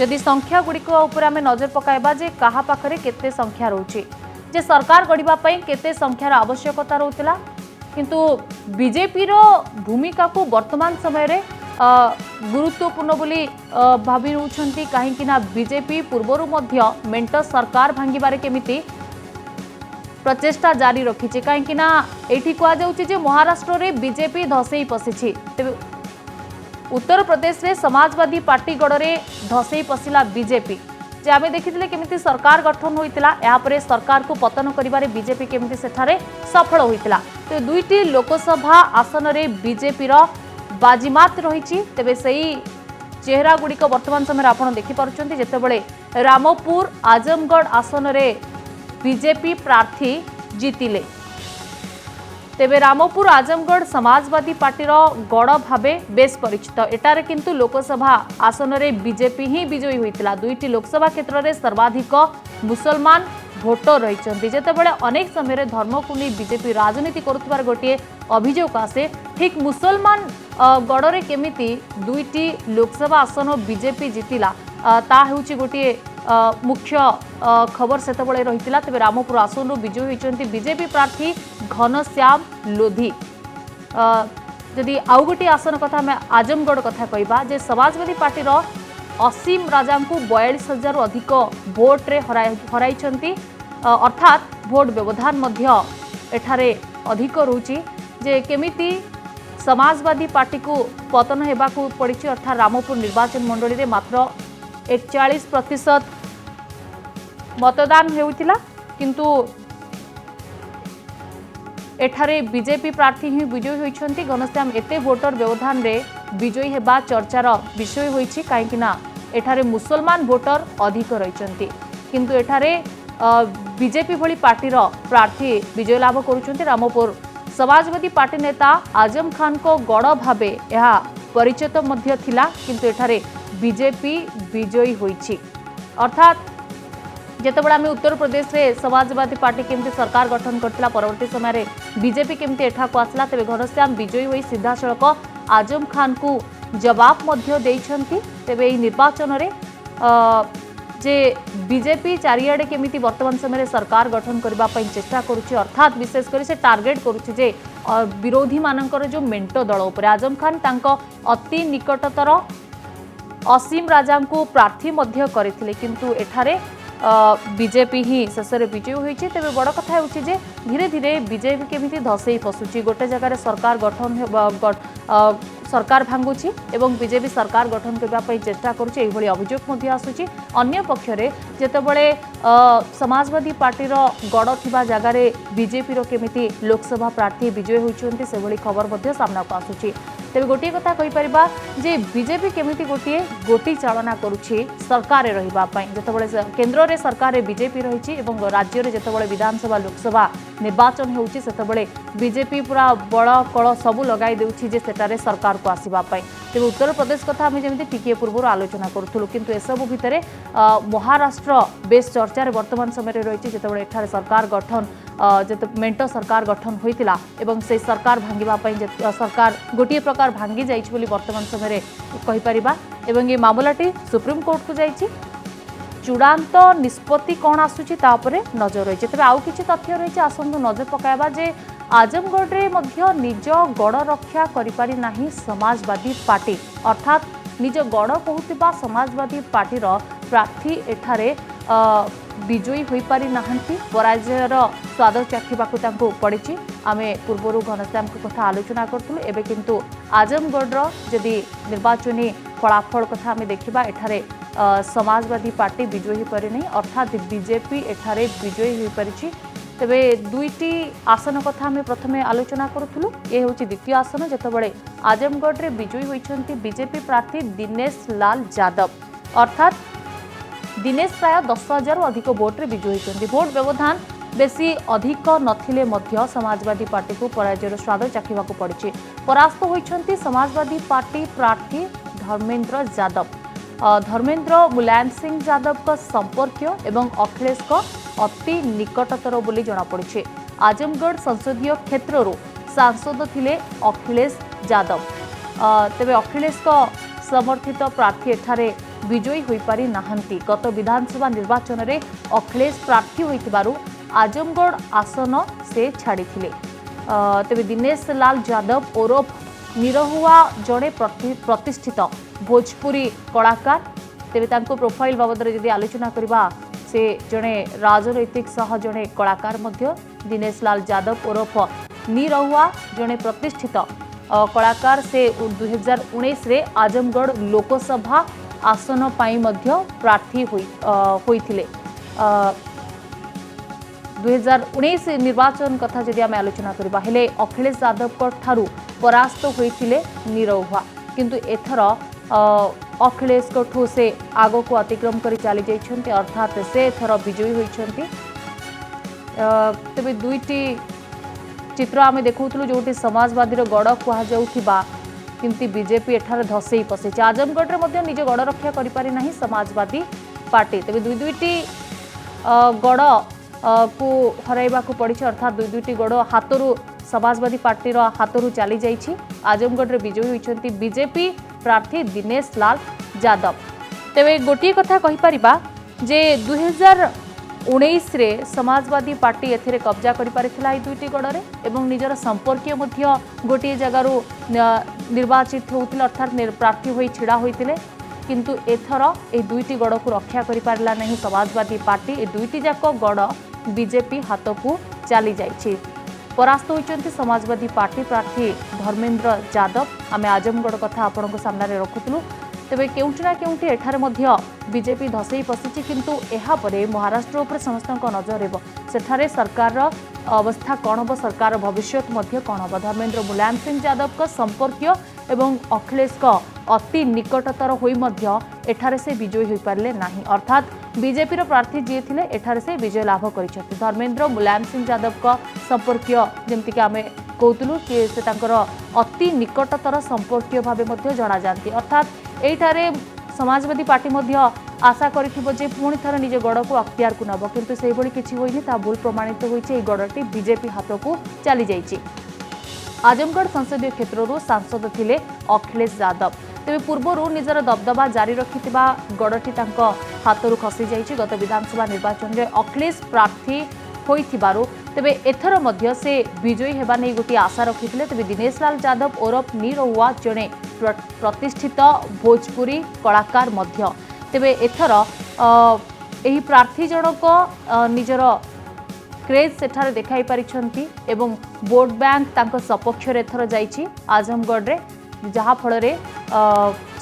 जदि संख्या गुड़िक आम नजर पकाइबा जे कहा पाखरे केते संख्या रोचे जे सरकार गढ़ा केते संख्यार आवश्यकता रोला किंतु बीजेपी रो भूमिका को वर्तमान समय रे गुरुत्वपूर्ण बोली भावी नौछंती कहीं ना बीजेपी पूर्वरु मध्य मेंट सरकार भांगिबारे केमिति प्रचेष्टा जारी रखी कहीं ना ये कहुचे महाराष्ट्र रे बीजेपी धसई पशिछि तेबे उत्तर प्रदेश रे समाजवादी पार्टी गड़े धसई पशिला बीजेपी जे आमे देखिथिले केमिति सरकार गठन होइतिला यापरे सरकार को पतन करिबारे बीजेपी केमिति सेठारे सफल होइतिला तो दुईटी लोकसभा आसन रे बीजेपी रो बाजीमात रहिछि तेबे सेही चेहरा गुड़िक वर्तमान समय आपण देखि पारुछन्ति जेतेबेले रामपुर आजमगढ़ आसन रे बीजेपी प्रार्थी जीतिले तेबे रामपुर आजमगढ़ समाजवादी पार्टी गड़ भावे बेस परिचित एटारे किंतु लोकसभा आसन रे बीजेपी ही विजयी होइतिला दुईटी लोकसभा क्षेत्र में सर्वाधिक मुसलमान भोटर रही जेतेबेले अनेक समय धर्म को नहीं बीजेपी राजनीति करुथिबार गोटे अभियोग आसे ठीक मुसलमान गड़े केमिति दुईटी लोकसभा आसन बीजेपी जीतिला ता हेउची गोटे मुख्य खबर सेतबेले रहितिला तेबे रामपुर आसन विजयी होइचंती बीजेपी प्रार्थी घनश्याम लोधी जदि आउ गोटे आसन कथा आम आजमगढ़ कथा कहबा जे समाजवादी पार्टी असीम राजा को 42,000 अधिक भोट रे हराइछंती अर्थात भोट व्यवधान मध्य एठारे अधिक रोची जे केमिति समाजवादी पार्टी को पतन हेबाकू पड़ी अर्थात रामपुर निर्वाचन मंडली रे मात्र 41% मतदान हेउतिला किंतु एठारे बीजेपी प्रार्थी ही विजयी होइछंती घनश्याम एते वोटर व्यवधान रे विजयी हेबा चर्चार विषय होइछि काहेकि ना एठारे मुसलमान वोटर अधिक रहिछंती किंतु एठारे बीजेपी भली पार्टीर प्रार्थी विजय लाभ करुछंती रामपुर समाजवादी पार्टी नेता आजम खान को गड़ भावे यह परिचित मध्य थिला किंतु एठारे बीजेपी विजयी होइछि अर्थात जेतेबेले आम उत्तर प्रदेश रे समाजवादी पार्टी केमती सरकार गठन करथिला परवर्ती समय रे बीजेपी केमती एठा को आसला तेबे घनश्याम विजयी होई सीधा सड़क आजम खान को जवाब मध्य देइछंती तेबे एही निर्वाचन रे जे बीजेपी चारियाडे केमिति वर्तमान समय रे सरकार गठन करबा पई चेष्टा करूछि अर्थात विशेष करी से टार्गेट करूछि जे विरोधी मानकर जो मेंट दल उपर आजम खान तांको अति निकटतर असीम राजा को प्रार्थी मध्य करथिले किंतु एठारे बीजेपी ही शेष में विजयी होइछि तेबे बड़ कथा होछि जे धीरे धीरे बीजेपी केमिति धसई पसुछि गोटे जगह सरकार गठन सरकार भांगुछि एवं बीजेपी सरकार गठन करबा पई चेष्टा करूछि एही भली अभियोग मध्य आसुछि अन्य पक्षरे जेतेबेले समाजवादी पार्टीर गड़ थिबा जगार बीजेपी रो केमिति लोकसभा प्रार्थी विजयी होइछन्ति से भली खबर मध्य सामना को आसुछि तेबे गोटे कथा कहि परिबा जे बीजेपी केमिति गोटी चालना करूछि सरकार रे रहिबा पई जेतेबेले केंद्र रे सरकार रे बीजेपी रहिछि एवं राज्य रे जेतेबेले विधानसभा लोकसभा निर्वाचन होउछि सेतेबेले बीजेपी पूरा बड़ कळ सबु लगाई देउछि जे सेटारे सरकार को आसीबा पई तेबे उत्तर प्रदेश कथा आमे जेमिति टिके पूर्व आलोचना करूथुलु किंतु एसबु भितरे महाराष्ट्र बेस चर्चा रे वर्तमान समय रे रहिछि जेतेबेले एठारे सरकार गठन जेते मेंट सरकार गठन होइतिला एवं से सरकार भांगिबा पई सरकार गोटे प्रकार भांगी जाइछि बोली वर्तमान समय रे कहि परिबा एवं ये मामलाटी सुप्रीम कोर्ट को जाइछि चूड़ांत निष्पत्ति कौन आसुची तापरे नजर रही तेज आउ कि तथ्य रही आसतु नजर पकाइबा जे आजमगढ़ रे मध्य निज गड़ रक्षा करिपारि नाही समाजवादी पार्टी अर्थात निज गड़ कहूतिबा समाजवादी पार्टीर प्रार्थी एठारे विजयी होई पारि नाहंती पराजयर स्वाद चाखिबाकू तांको पड़िछि आमे पूर्वरु घनश्याम को कथा आलोचना करथुलु एबे किंतु आजमगढ़ जदि निर्वाचनी फलाफल कथा आमे देखिबा एठारे समाजवादी पार्टी विजयी हो पारि नहीं अर्थात बीजेपी एठारे विजयी हो पारिछि तेबे दुईटी आसन कथा आमे प्रथमे आलोचना करूथुलु ए होछि द्वितीय आसन जेतेबेले आजमगढ़ रे विजयी होइछन्ती बीजेपी प्रार्थी दिनेश लाल यादव अर्थात दिनेश प्राय 10,000 अधिक भोट रे विजयी होइछन्ती भोट व्यवधान बेसी अधिक नथिले मध्य समाजवादी पार्टी को पराजयर स्वाद चाखिबाकू पड़िछि परास्त होइछन्ती समाजवादी पार्टी प्रार्थी धर्मेंद्र यादव धर्मेंद्र मुलायम सिंह यादव का संपर्कीय एवं अखिलेश का अति निकटतर बोली जनापड़ी आजमगढ़ संसदीय क्षेत्र सांसद थिले अखिलेश यादव तेबे अखिलेश का समर्थित प्रार्थी एठारे विजयी हो पारि नाहंती। गत विधानसभा निर्वाचन में अखिलेश प्रार्थी होइतिबारु आजमगढ़ आसन से छाड़िथिले। तेबे दिनेश लाल यादव ओरफ निरहुआ जड़े प्रतिष्ठित भोजपुरी कलाकार। तेबे तांको प्रोफाइल बाबद जदि आलोचना करबा से जड़े राजनैतिक सह जड़े कलाकार मध्य दिनेश लाल यादव ओरफ निरहुआ जड़े प्रतिष्ठित कलाकार। से 2019 रे आजमगढ़ लोकसभा आसन पाई मध्य प्रार्थी होइथिले। 2019 निर्वाचन कथा जदि आम आलोचना करबा हेले अखिलेश यादव को ठारू परास्त होइथिले निरहुआ, किंतु एथर अखिलेश को ठू से आग को अतिक्रम कर चली जाइछन्ते, अर्थात से एथर विजयी होइछन्ते। तबे दुईटी चित्र आम देखुलु जो समाजवादी गड़ कह जाउथिबा किंतु बीजेपी एठार धसई पशे। आजमगढ़ में निज गड़ रक्षा करि पारि नाही समाजवादी पार्टी। तेज दुईटी गड़ को हरइबा को पड़ी, अर्थात दुईटी गड़ हाथरू समाजवादी पार्टी हाथरू चली जाइछि। आजमगढ़ विजयी होइछन्ति बीजेपी प्रार्थी दिनेश लाल यादव। तेबे गोटे कथा कहि परिबा जे 2019 रे समाजवादी पार्टी एथिरे कब्जा करि पारिथिला दुईटी गड़े एवं निजर संपर्कीय मध्य गोटे जगारू निर्वाचित होउतिले, अर्थात प्रार्थी होई छिड़ा होइतिले। किंतु एथर ए दुईटी गड़ को रक्षा करि पारला नहीं समाजवादी पार्टी। ए दुईटी जाक गड़ बीजेपी हाथ को चली जाइछि। परास्त होइछन्ति समाजवादी पार्टी प्रार्थी धर्मेंद्र यादव। आमे आजमगढ़ कथा आपनको सामने रखुतलु। तेबे केउंटिना केउंटी एठारे मध्य बीजेपी धसई पसिछि, किंतु एहा परे महाराष्ट्र उपर समस्तक नजर हेबो। सेठारे सरकार अवस्था कौन हम, सरकार भविष्य मध्य कौन हम। धर्मेंद्र मुलायम सिंह यादव का संपर्कीय एवं अखिलेश का अति निकटतर होई मध्य एठारे से विजयी हो पारले नाही, अर्थात बीजेपी प्रार्थी जी थिले एठारे से विजय लाभ करिसेंति। धर्मेंद्र मुलायम सिंह यादव का संपर्कीय जेमति कि आमे कहतलु कि से तांकर अति निकटतर संपर्कीय भाबे मध्य जणा जानती, अर्थात एठारे समाजवादी पार्टी मध्य आशा करिथिबो जे पुणी थर निज गड़ को अख्तियार को नब, किंतु सेहि भली किछि होइनी। ता भूल प्रमाणित होइछि। ए गड़टी बीजेपी हाथ को चली जाइछि। आजमगढ़ संसदीय क्षेत्रରୁ सांसद थिले अखिलेश यादव। तेबे पूर्वरु निजर दबदबा जारी रखिथिबा गड़टी तांको हाथरू खसी जाइछि। गत विधानसभा निर्वाचन रे अखिलेश प्रार्थी होइथिबारु तेबे एथर मध्य से विजयी हेबा नै गोटी आशा रखिथिले। तेबे दिनेश लाल यादव ओरफ निरहुआ जणे प्रतिष्ठित भोजपुरी कलाकार मध्य। तेबे एथर एही प्रार्थी जनक निजर क्रेज सेठारे देखाई पारिछन्ति एवं वोट बैंक तांको सपक्ष रे एथर जाइछि आजमगढ़ रे, जहा फल रे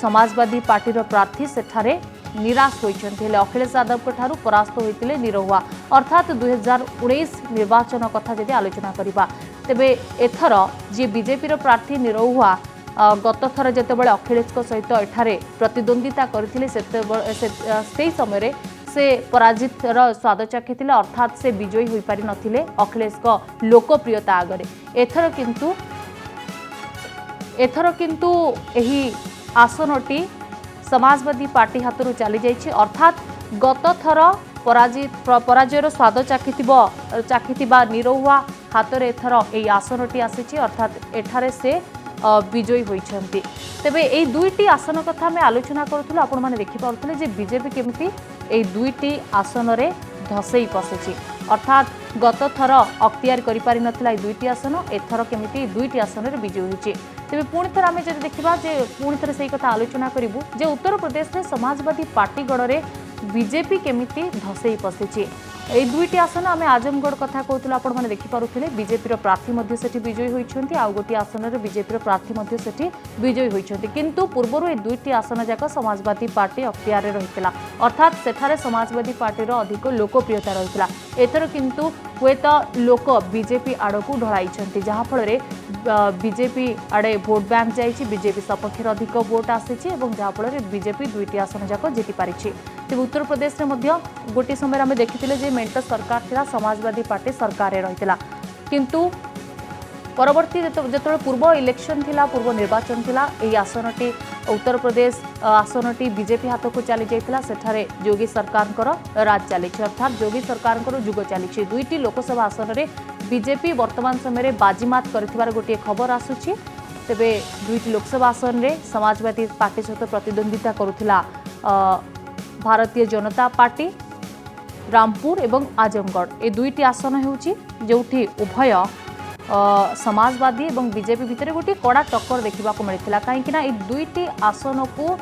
समाजवादी पार्टी रो प्रार्थी सेठारे निराश होइछन्ति। हेले अखिलेश यादव को ठारू परास्त होइतिले निरहुआ, अर्थात 2019 निर्वाचन कथा जदि आलोचना करिबा तेबे एथर जे बीजेपी रो प्रार्थी निरहुआ गत थर जेतेबेले अखिलेश को सहित एठारे प्रतिद्वंदिता करथिले से समय रे से पराजित स्वाद चाखिथिले, अर्थात से विजयी होई पारि नथिले अखिलेश को लोकप्रियता आगरे। एथर किंतु एही आसनटी समाजवादी पार्टी हाथरू चली जाइछि, अर्थात गत थर पराजयर स्वाद चाखिथिबा निरहुआ हाथ में एथर एही आसनटी आसीछि, अर्थात एठारे से विजयी होइछन्ति। तेबे एई दुईटी आसन कथा आमे आलोचना करूथुलु। आपण माने देखि पारुथुले जे बीजेपी केमिति एई दुईटी आसन रे धसई पसिछि, अर्थात गत थर अख्तियार करि पारि नथिला एई दुईटी आसन, एथर केमिति दुईटी आसन रे विजयी होइछि। तेबे पुणी थर आमे जदि देखिबा जे पुणी थर सेही कथा आलोचना करिबु जे उत्तर प्रदेश रे समाजवादी पार्टी गड़े बीजेपी केमिति धसई पसिछि। एई दुईटी आसन आमे आजमगढ़ कथा कहतुलु, आपण माने देखि पारुथिले बीजेपी रो प्रार्थी मध्ये सेठी विजयी होइछन्ति, आ गोटी आसन रे बीजेपी रो प्रार्थी मध्ये सेठी विजयी होइछन्ति। किंतु पूर्वरु ए दुईटी आसन जाक समाजवादी पार्टी अख्तियार रे रहितला, अर्थात सेठारे समाजवादी पार्टी रो अधिक लोकप्रियता रहितला। एथर किंतु हुएत लोक बीजेपी आड़कू ढळाइछन्ति, जहा फल रे बीजेपी आड़े भोट बैंक जाइछि, बीजेपी सपक्ष अधिक भोट आसीछि एवं जहा फल रे बीजेपी दुईटी आसन जाक जीति पारिछि। तेबे उत्तर प्रदेश रे मध्य गोटे समय आमे देखिथिले जे मेंट सरकार थिला, समाजवादी पार्टी सरकार रे रहितला, किंतु परवर्ती जेतबेले पूर्व इलेक्शन थिला, पूर्व निर्वाचन थिला, एही आसनटी उत्तर प्रदेश आसनटी बीजेपी हाथ को चली जाइतिला। सेठारे योगी सरकारଙ୍କର राज चलीछि, अर्थात योगी सरकारଙ୍କର जुग चलीछि। दुईटी लोकसभा आसन रे बीजेपी वर्तमान समय रे बाजीमात करथिबार गोटे खबर आसुछि। तेबे दुईटी लोकसभा आसन रे समाजवादी पार्टी सहित प्रतिद्वंदिता करुथिला भारतीय जनता पार्टी रामपुर एवं आजमगढ़ ए दुईटी आसन होउची जोठी उभय समाजवादी एवं बीजेपी भितर गोटे कड़ा टक्कर देखा मिलता कहीं ए दुईटी आसन को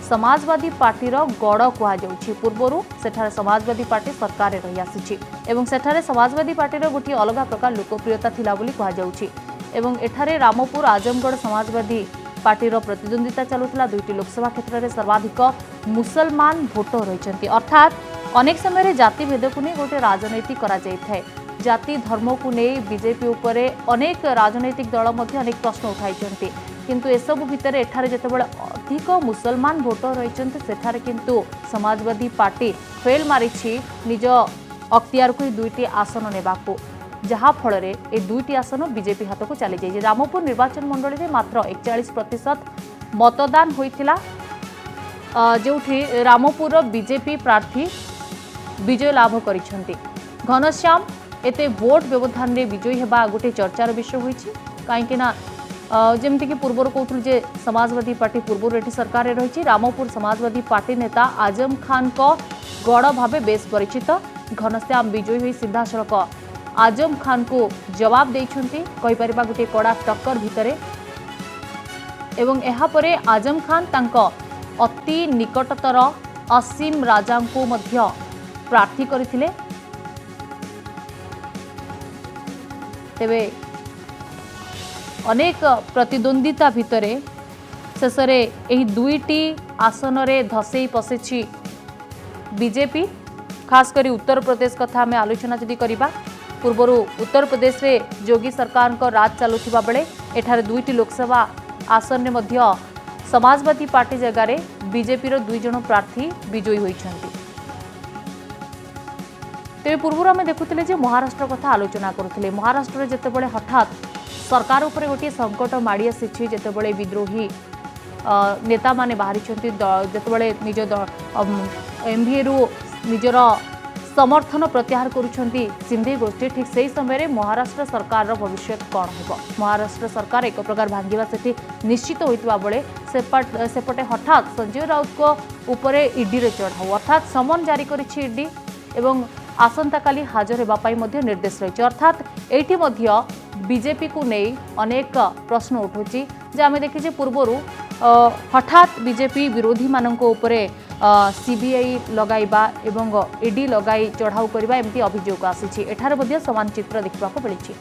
समाजवादी पार्टीर गड़ कहुच्छी पूर्वर सेठारे समाजवादी पार्टी सरकार रही आसी एवं सेठारे समाजवादी पार्टीर गोटे अलग प्रकार लोकप्रियता थिला बोली कहुच्छी एवं एठारे रामपुर आजमगढ़ समाजवादी पार्टीर प्रतिद्वंदिता चलुला दुईटी लोकसभा क्षेत्र में सर्वाधिक मुसलमान भोटर रही अर्थात अनेक समय जाति भेद को नहीं गोटे राजनीति करा जाए जाति धर्म को नहीं बीजेपी उपरे अनेक राजनैतिक दल अनेक प्रश्न उठाई किंतु एसबू भितर एठारे जितेबाला अधिक मुसलमान भोटर रही सेठारे किंतु समाजवादी पार्टी फेल मारी निज अख्तियार को दुईटी आसन नेबाकू जहाँ फल ए दुईटी आसन बीजेपी हाथ को चली जाइए। रामपुर निर्वाचन मंडली में मात्र 41% मतदान होइथिला जो रामपुर बीजेपी प्रार्थी विजय लाभ करिसेंती। घनश्याम एते वोट व्यवधान रे विजयी हेबा गोटे चर्चार विषय होइछि काहेकि ना जमती कि पूर्वर कहूँ जे समाजवादी पार्टी पूर्वर एठी सरकार रे रही रामपुर समाजवादी पार्टी नेता आजम खान को गड़ भावे बेस परिचित घनश्याम विजयी हुई सीधा सड़क आजम खान को जवाब देइछंती कहि परिबा गोटे कड़ा टक्कर भितरे एवं एहा परे आजम खान तांको अति निकटतर असीम राजा को मध्य प्रार्थी करथिले तेबे अनेक प्रतिद्वंदिता भितरे शेषरे एही दुईटी आसन रे धसई पसेछि बीजेपी खास करी उत्तर प्रदेश कथा में आलोचना जदि करिबा पूर्वर उत्तर प्रदेश रे योगी सरकार को राज चलुथिबा बेले एठारे दुईटी लोकसभा आसन रे मध्य समाजवादी पार्टी जगह रे बीजेपी रो दुई जण प्रार्थी विजयी होइछंती। तेरे पूर्व आम देखुले जे महाराष्ट्र कथा आलोचना करुले महाराष्ट्र जितेबाला हठात सरकार उपर गोटे संकट माड़ी आसी जितेबाला विद्रोही नेता माने बाहरी जितेबाला निज एमवीए रु निजर समर्थन प्रत्याहार करुछंती सिंधे गोष्ठी ठीक से समय महाराष्ट्र सरकार भविष्य कौन हो महाराष्ट्र सरकार एक प्रकार भांगा से निश्चित होता बेले सेपटे हठात संजय राउत को उपरे ईडी रे चढ़ाऊ अर्थात समन जारी करिछि ईडी एवं आसंता काली हाजर होगापाई निर्देश रही अर्थात एठी मध्य बीजेपी को नहीं अनेक प्रश्न उठुची जे आमे देखिजे पूर्वरु हठात बीजेपी विरोधी मानक उपरे सीबीआई लगाइबा एवं ईडी लगाई चढ़ाऊ करबा एमती अभियोग आसी एठारे मध्य समान चित्र देखा मिली।